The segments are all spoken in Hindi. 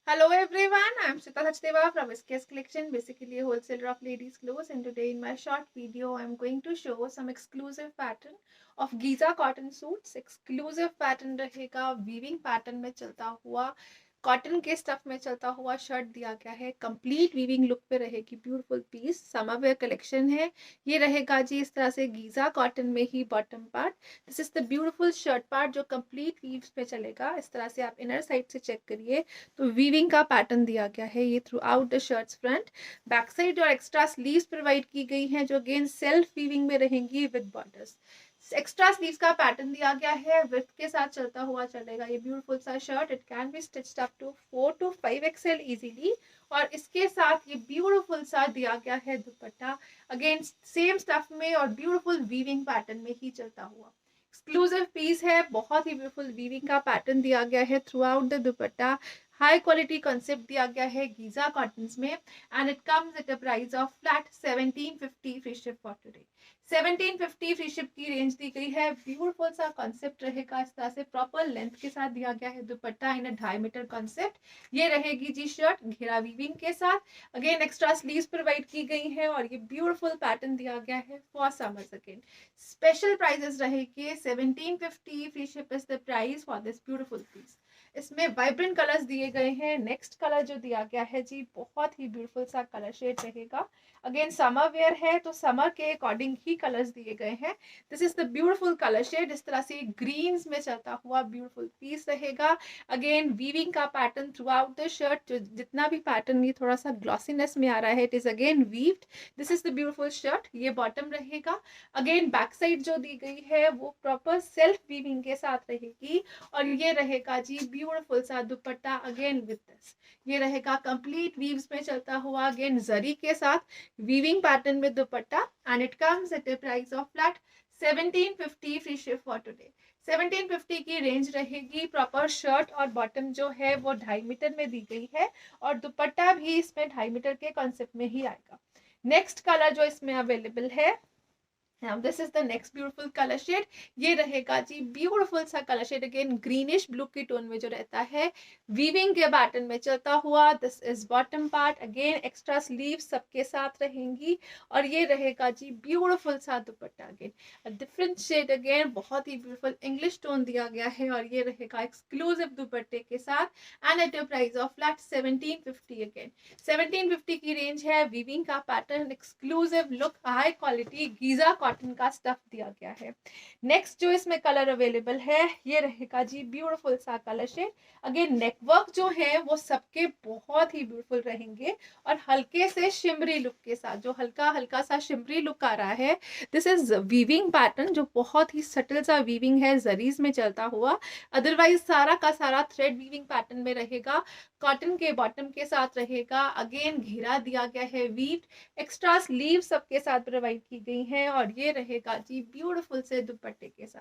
Hello everyone, I am Shita Sachdeva from SKS Collection, basically a wholesaler of ladies clothes, and today in my short video I am going to show some exclusive pattern of Giza cotton suits. Exclusive pattern रहेगा, weaving pattern में चलता हुआ, कॉटन के स्टफ में चलता हुआ शर्ट दिया गया है, कंप्लीट वीविंग लुक पे रहेगी, beautiful piece, summer wear collection है। ये रहेगा जी इस तरह से गीजा कॉटन में ही bottom part. This is the beautiful shirt part जो कंप्लीट वीव्स पे चलेगा। इस तरह से आप इनर साइड से चेक करिए तो वीविंग का पैटर्न दिया गया है ये through out the shirts front. Back side और एक्स्ट्रा स्लीव्स प्रोवाइड की गई हैं जो अगेन सेल्फ वीविंग में रहेंगी विद बॉर्डर्स। एक्स्ट्रा स्लीव्स का पैटर्न दिया गया है, विथ के साथ चलता हुआ चलेगा ये ब्यूटीफुल सा shirt. It can be stitched up to 4 to 5 XL easily. और इसके साथ ये ब्यूटीफुल सा दिया गया है दुपट्टा, अगेन सेम स्टफ में और ब्यूटीफुल वीविंग पैटर्न में ही चलता हुआ एक्सक्लूसिव पीस है। बहुत ही ब्यूटीफुल वीविंग का पैटर्न दिया गया है through out the dupatta. High quality concept दिया गया है गीजा कॉटन्स में, and it comes at a price of flat 1750 free ship for today. 1750 free ship की रेंज दी गई है। ब्यूटीफुल सा कॉन्सेप्ट रहेगा, इस तरह से प्रॉपर लेंथ के साथ दिया गया है दुपट्टा इन 2.5 मीटर कॉन्सेप्ट। ये रहेगी जी शर्ट घेरा वीविंग के साथ, अगेन एक्स्ट्रा स्लीव्स प्रोवाइड की गई है और ये ब्यूटीफुल पैटर्न दिया गया है for summers. Again special prices रहेगी 1750 free ship is the price for this beautiful piece. इसमें वाइब्रेंट कलर्स दिए गए हैं। नेक्स्ट कलर जो दिया गया है जी बहुत ही ब्यूटीफुल सा कलर शेड रहेगा। अगेन समर वेयर है तो समर के अकॉर्डिंग ही कलर्स दिए गए हैं। This is the beautiful colour shade, इस तरह से ग्रीन्स में चलता हुआ ब्यूटीफुल पीस रहेगा। अगेन वीविंग का pattern throughout the shirt, जो जितना भी पैटर्न ये थोड़ा सा ग्लॉसीनेस में आ रहा है, it is again weaved. This is the beautiful shirt, ये बॉटम रहेगा। अगेन बैक साइड जो दी गई है वो प्रॉपर सेल्फ वीविंग के साथ रहेगी और ये रहेगा जी ब्यूटीफुल सा दुपट्टा अगेन विद दिस। ये रहेगा कंप्लीट वीव्स में चलता हुआ अगेन जरी के साथ वीविंग पैटर्न में दुपट्टा, and it comes at a price of flat 1750 free ship for today. 1750 की रेंज रहेगी। प्रॉपर शर्ट और बॉटम जो है वो 2.5 मीटर में दी गई है और दुपट्टा भी इसमें 2.5 मीटर के कॉन्सेप्ट में ही आएगा। नेक्स्ट कलर जो इसमें अवेलेबल है, now this is the next beautiful color shade। ये रहेगा जी ब्यूटीफुल सा colour shade, again greenish blue की टोन में जो रहता है, वीविंग के पैटर्न में चलता हुआ। This is bottom part, again extra sleeve सबके साथ रहेंगी और ये रहेगा जी ब्यूटीफुल सा dupatta, again different shade, again बहुत ही ब्यूटीफुल इंग्लिश टोन दिया गया है और ये रहेगा एक्सक्लूसिव दुपट्टे के साथ, and at a price of flat 1750। Again 1750 की रेंज है। वीविंग का pattern, exclusive look, high quality Giza cotton का स्टफ दिया गया है। नेक्स्ट जो इसमें कलर अवेलेबल है ये रहेगा जी ब्यूटीफुल सा कलर शेड। अगेन नेकवर्क जो है वो सबके बहुत ही ब्यूटीफुल रहेंगे और हल्के से शिमरी लुक के साथ, जो हल्का हल्का सा शिमरी लुक आ रहा है, दिस इज वीविंग पैटर्न जो बहुत ही सटल सा वीविंग है, जरीज में चलता हुआ। अदरवाइज सारा का सारा थ्रेड वीविंग पैटर्न में रहेगा, कॉटन के बॉटम के साथ रहेगा। अगेन घेरा दिया गया है वीव, एक्स्ट्रा स्लीव सबके साथ प्रोवाइड की गई हैं और ये रहेगा जी ब्यूटीफुल से दुपट्टे के साथ।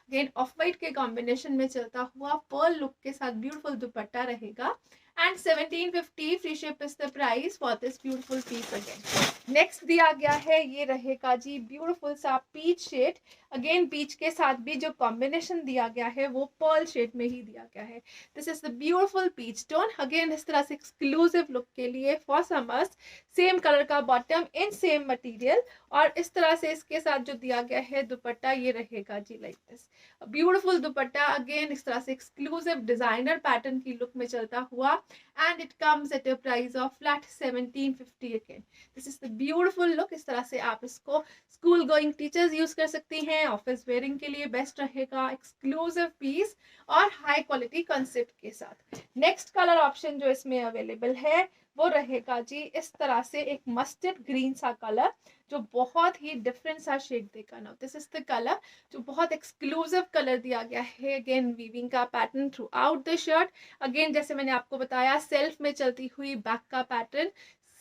अगेन ऑफ वाइट के कॉम्बिनेशन में चलता हुआ पर्ल लुक के साथ ब्यूटीफुल दुपट्टा रहेगा, and 1750 free ship is the price for this beautiful piece. Again next दिया गया है ये रहेगा जी ब्यूटीफुल सा पीच शेड। अगेन पीच के साथ भी जो कॉम्बिनेशन दिया गया है वो पर्ल शेड में ही दिया गया है। This is the beautiful peach tone, again इस तरह से एक्सक्लूसिव लुक के लिए फॉर समर्स। सेम कलर का बॉटम इन सेम मटेरियल और इस तरह से इसके साथ जो दिया गया है दुपट्टा ये रहेगा जी like this beautiful dupatta, again इस तरह से एक्सक्लूसिव डिजाइनर पैटर्न की लुक में चलता हुआ, and it comes at a price of flat 1750। Again this is the beautiful look, इस तरह से आप इसको स्कूल गोइंग टीचर्स यूज कर सकती हैं, ऑफिस वेयरिंग के लिए बेस्ट रहेगा। एक्सक्लूसिव पीस और हाई क्वालिटी कंसेप्ट के साथ। नेक्स्ट कलर ऑप्शन जो इसमें अवेलेबल है वो रहेगा जी इस तरह से एक मस्टर्ड ग्रीन सा कलर जो बहुत ही डिफरेंट सा शेड देगा। ना दिस इज द कलर जो बहुत एक्सक्लूसिव कलर दिया गया है। अगेन वीविंग का pattern throughout the shirt, again जैसे मैंने आपको बताया सेल्फ में चलती हुई बैक का पैटर्न,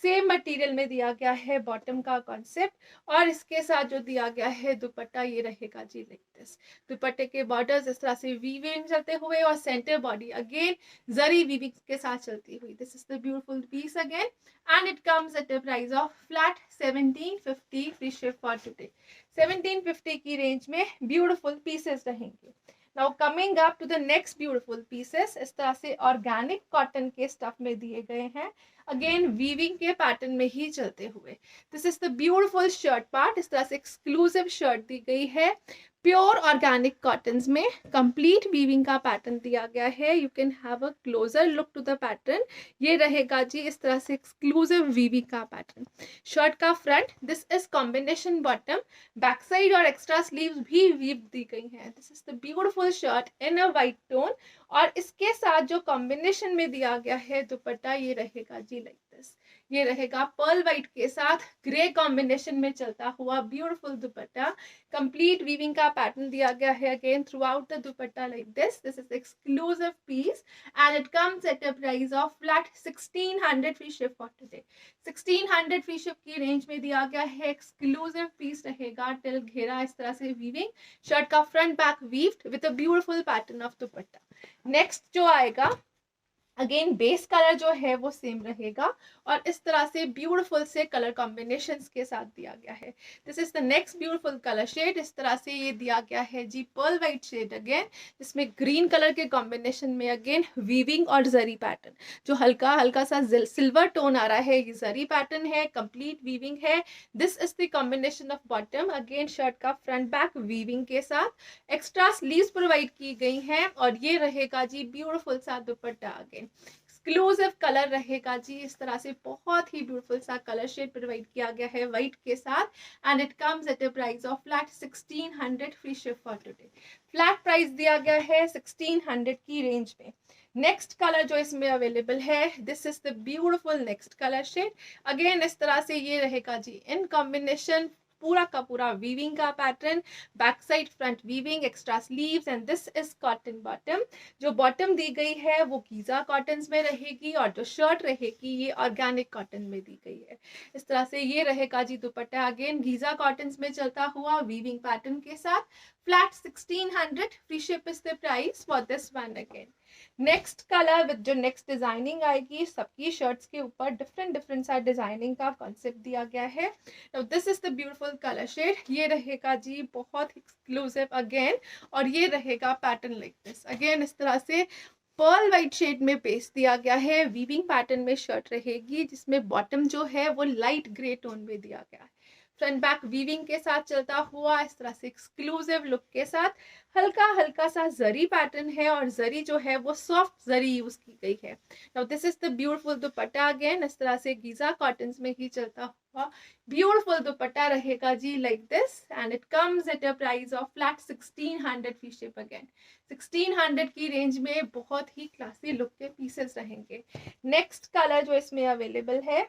सेम मटेरियल में दिया गया है बॉटम का कॉन्सेप्ट, और इसके साथ जो दिया गया है दुपट्टा ये रहेगा जी लाइक दिस। दुपट्टे के बॉर्डर्स इस तरह से वीविंग चलते हुए और centre body again zari weaving के साथ चलती हुई। This is the beautiful piece again, and it comes at a price of flat 1750 free ship for today. 1750 की रेंज में ब्यूटीफुल पीसेस रहेंगे। Now coming up to the next beautiful pieces, इस तरह से ऑर्गेनिक कॉटन के स्टफ में दिए गए हैं, अगेन वीविंग के पैटर्न में ही चलते हुए। This is the beautiful shirt part, इस तरह से एक्सक्लूसिव शर्ट दी गई है प्योर ऑर्गेनिक कॉटन्स में, कंप्लीट वीविंग का पैटर्न दिया गया है। You can have a closer look to the pattern, ये रहेगा जी इस तरह से एक्सक्लूसिव वीविंग का पैटर्न। शर्ट का front, this is combination bottom, back side और एक्स्ट्रा स्लीव्स भी वीव दी गई हैं। This is the beautiful shirt in a white tone, और इसके साथ जो कॉम्बिनेशन में दिया गया है दुपट्टा, ये रहेगा जी लाइक दिस, ये रहेगा पर्ल वाइट के साथ ग्रे कॉम्बिनेशन में चलता हुआ ब्यूटीफुल दुपट्टा। कंप्लीट वीविंग का पैटर्न दिया गया है again throughout the dupatta like this. This is exclusive piece and it comes at a price of flat 1600 free ship for today. 1600 free ship की रेंज में दिया गया है, एक्सक्लूसिव पीस रहेगा टिल घेरा, इस तरह से वीविंग, शर्ट का front back weaved with a beautiful pattern of dupatta. Next जो आएगा, अगेन बेस कलर जो है वो सेम रहेगा और इस तरह से ब्यूटीफुल से कलर कॉम्बिनेशंस के साथ दिया गया है। This is the next beautiful colour shade, इस तरह से ये दिया गया है जी पर्ल वाइट शेड अगेन, जिसमें ग्रीन कलर के कॉम्बिनेशन में अगेन वीविंग और जरी पैटर्न, जो हल्का हल्का सा सिल्वर टोन आ रहा है, ये जरी पैटर्न है, कंप्लीट वीविंग है। This is the combination of bottom, again shirt का फ्रंट बैक वीविंग के साथ, एक्स्ट्रा स्लीव्स प्रोवाइड की गई हैं और ये रहेगा जी ब्यूटीफुल सा दुपट्टा अगेन। एक्सक्लूसिव कलर रहेगा जी इस तरह से, बहुत ही ब्यूटीफुल सा कलर शेड प्रोवाइड किया गया है व्हाइट के साथ, and it comes at a price of flat 1600 free ship for today. Flat price दिया गया है 1600 की रेंज में। नेक्स्ट कलर जो इसमें अवेलेबल है, this is the beautiful next colour shade, again इस तरह से ये रहेगा जी इन कॉम्बिनेशन, पूरा का पूरा वीविंग का pattern, back side front weaving, extra sleeves, and this is cotton bottom. जो बॉटम दी गई है वो गीजा कॉटन में रहेगी और जो शर्ट रहेगी ये ऑर्गेनिक कॉटन में दी गई है। इस तरह से ये रहेगा जी दुपट्टा, अगेन गीजा कॉटन में चलता हुआ वीविंग पैटर्न के साथ, flat 1600 free ship is the price for this one again. Next colour with जो नेक्स्ट डिजाइनिंग आएगी, सबकी शर्ट्स के ऊपर डिफरेंट डिफरेंट सा डिजाइनिंग का कॉन्सेप्ट दिया गया है। Now this is the beautiful colour shade, ये रहेगा जी बहुत एक्सक्लूसिव अगेन, और ये रहेगा पैटर्न लाइक दिस, अगेन इस तरह से पर्ल वाइट शेड में पेस्ट दिया गया है, वीविंग पैटर्न में शर्ट रहेगी, जिसमें बॉटम जो है वो लाइट ग्रे टोन में दिया गया है, फ्रंट बैक वीविंग के साथ चलता हुआ इस तरह से एक्सक्लूसिव लुक के साथ, हल्का हल्का सा जरी पैटर्न है और जरी जो है वो सॉफ्ट जरी यूज की गई है। Now this is the beautiful dupatta, again इस तरह से गीजा कॉटन में ही चलता हुआ ब्यूटीफुल दुपट्टा रहेगा जी like this, and it comes at a price of flat 1600 free ship again. 1600 की रेंज में बहुत ही क्लासी लुक के पीसेस रहेंगे। नेक्स्ट कलर जो इसमें अवेलेबल है,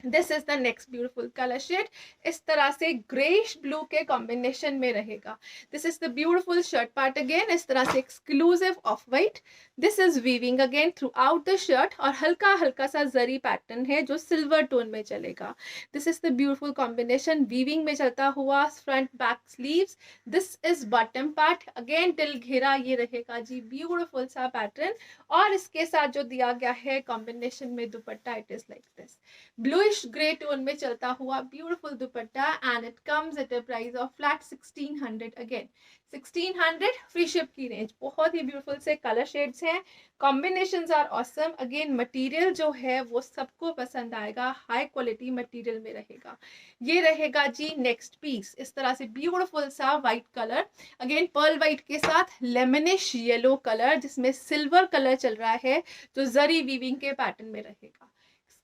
this is the next beautiful colour shade, इस तरह से ग्रेइश ब्लू के कॉम्बिनेशन में रहेगा। This is the beautiful shirt part, again इस तरह से exclusive off white, this is weaving again throughout the shirt और हल्का हल्का सा जरी पैटर्न है जो सिल्वर टोन में चलेगा। This is the beautiful combination, weaving में चलता हुआ, front back sleeves, this is bottom part, again till घेरा, ये रहेगा जी ब्यूटीफुल सा पैटर्न, और इसके साथ जो दिया गया है कॉम्बिनेशन में dupatta, it is like this, bluish grey tone में चलता हुआ beautiful dupatta, and it comes at a price of flat 1600 again. 1600 free ship की रेंज, बहुत ही ब्यूटीफुल से कलर शेड्स हैं, combinations are awesome, again material जो है वो सबको पसंद आएगा, हाई क्वालिटी मटेरियल में रहेगा। ये रहेगा जी नेक्स्ट पीस, इस तरह से ब्यूटीफुल सा white colour, again pearl white के साथ लेमनिश येलो कलर जिसमें सिल्वर कलर चल रहा है, जो जरी वीविंग के पैटर्न में रहेगा,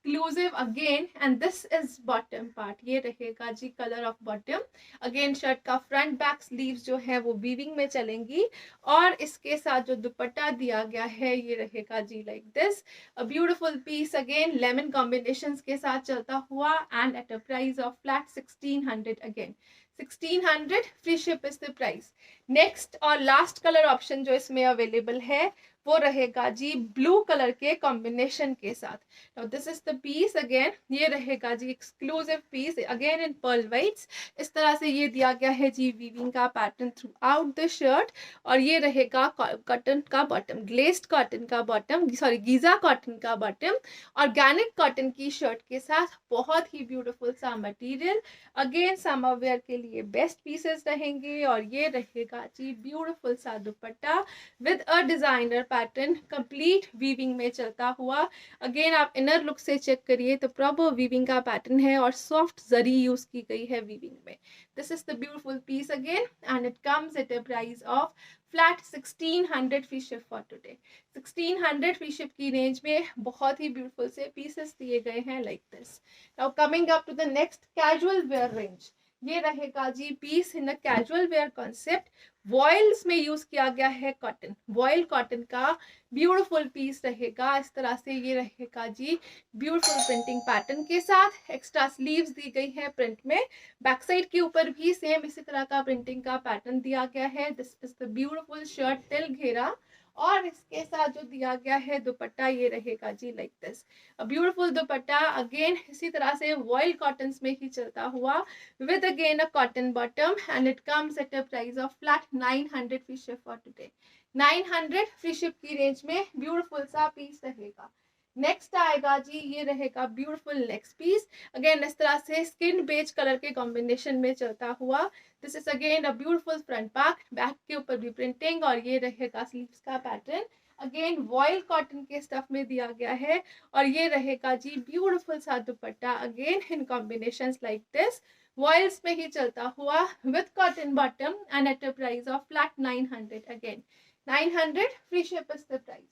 exclusive again, and this is bottom part, ये रहेगा जी colour of bottom, again shirt का फ्रंट बैक स्लीव्स जो है वो वीविंग में चलेंगी, और इसके साथ जो दुपट्टा दिया गया है ये रहेगा जी like this, a beautiful piece, again lemon combinations के साथ चलता हुआ, and at a price of flat 1600 again. 1600 free ship is the price. Next और लास्ट कलर ऑप्शन जो इसमें अवेलेबल है वो रहेगा जी ब्लू कलर के कॉम्बिनेशन के साथ। Now this is the piece again, ये रहेगा जी exclusive piece again in pearl whites. इस तरह से ये दिया गया है जी वीविंग का pattern throughout the shirt. और ये रहेगा कॉटन का बॉटम, ग्लेस्ड कॉटन का बॉटम, सॉरी गीजा कॉटन का बॉटम, ऑर्गेनिक कॉटन की शर्ट के साथ बहुत ही ब्यूटीफुल सा मटेरियल। अगेन समर वेयर के लिए बेस्ट पीसेस रहेंगे। और ये रहेगा जी ब्यूटीफुल सा दुपट्टा with a designer pattern, complete weaving में चलता हुआ। अगेन आप इनर लुक से चेक करिए तो प्रॉपर वीविंग का पैटर्न है और सॉफ्ट जरी यूज की गई है वीविंग में। This is the beautiful piece again and it comes at a price of flat 1600 free ship for today. 1600 free ship की रेंज में बहुत ही ब्यूटीफुल से पीसेस दिए गए हैं like this. Now coming up to the next casual wear range, ये रहेगा जी piece in a casual wear concept. Voiles में यूज किया गया है कॉटन, वॉयल कॉटन का ब्यूटीफुल पीस रहेगा। इस तरह से ये रहेगा जी ब्यूटीफुल प्रिंटिंग पैटर्न के साथ। एक्स्ट्रा स्लीव्स दी गई है प्रिंट में, बैक साइड के ऊपर भी सेम इसी तरह का प्रिंटिंग का पैटर्न दिया गया है। This is the beautiful shirt till घेरा। और इसके साथ जो दिया गया है दुपट्टा, ये रहेगा जी like this, a beautiful dupatta again इसी तरह से वॉयल कॉटन्स में ही चलता हुआ with again a cotton bottom and it comes at a price of flat 900 free ship for today। 900 free ship की रेंज में ब्यूटीफुल सा पीस रहेगा। नेक्स्ट आएगा जी, ये रहेगा ब्यूटीफुल नेक्स्ट पीस। अगेन इस तरह से स्किन बेज कलर के कॉम्बिनेशन में चलता हुआ। This is again a beautiful front part, back के ऊपर भी प्रिंटिंग और ये रहेगा स्लीव्स का पैटर्न। अगेन वॉयल कॉटन के स्टफ में दिया गया है और ये रहेगा जी ब्यूटीफुल सा dupatta again in combinations like this, voiles में ही चलता हुआ with cotton bottom and at a price of flat 900 again 900 free ship is the price.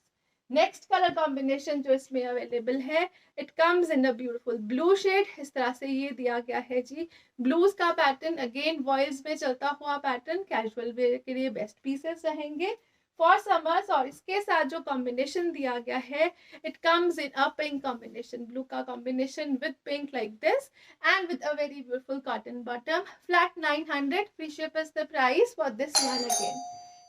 Next colour combination जो इसमें अवेलेबल है, it comes in a beautiful blue shade. इस तरह से ये दिया गया है जी ब्लूज का पैटर्न, अगेन वॉयल्स में चलता हुआ पैटर्न, कैजुअल वेयर के लिए बेस्ट पीसेस रहेंगे फॉर समर्स। और इसके साथ जो कॉम्बिनेशन दिया गया है, it comes in a pink combination, blue का combination with pink like this and with a very beautiful cotton bottom, flat 900 free ship is the price for this one again।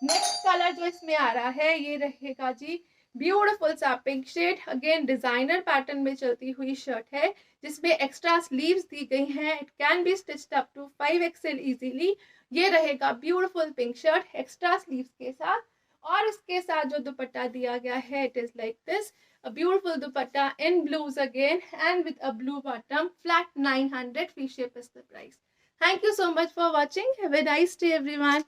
Next colour जो इसमें आ रहा है, ये रहेगा जी ब्यूटीफुल सा pink shade. Again designer pattern में चलती हुई शर्ट है जिसमें एक्स्ट्रा स्लीव्स दी गई हैं। It can be stitched up to 5XL easily. ये रहेगा beautiful pink shirt extra sleeves के साथ। और इसके साथ जो दुपट्टा दिया गया है, it is like this, a beautiful dupatta in blues again and with a blue bottom, flat 900 free ship is the price। Thank you so much for watching, have a nice day everyone।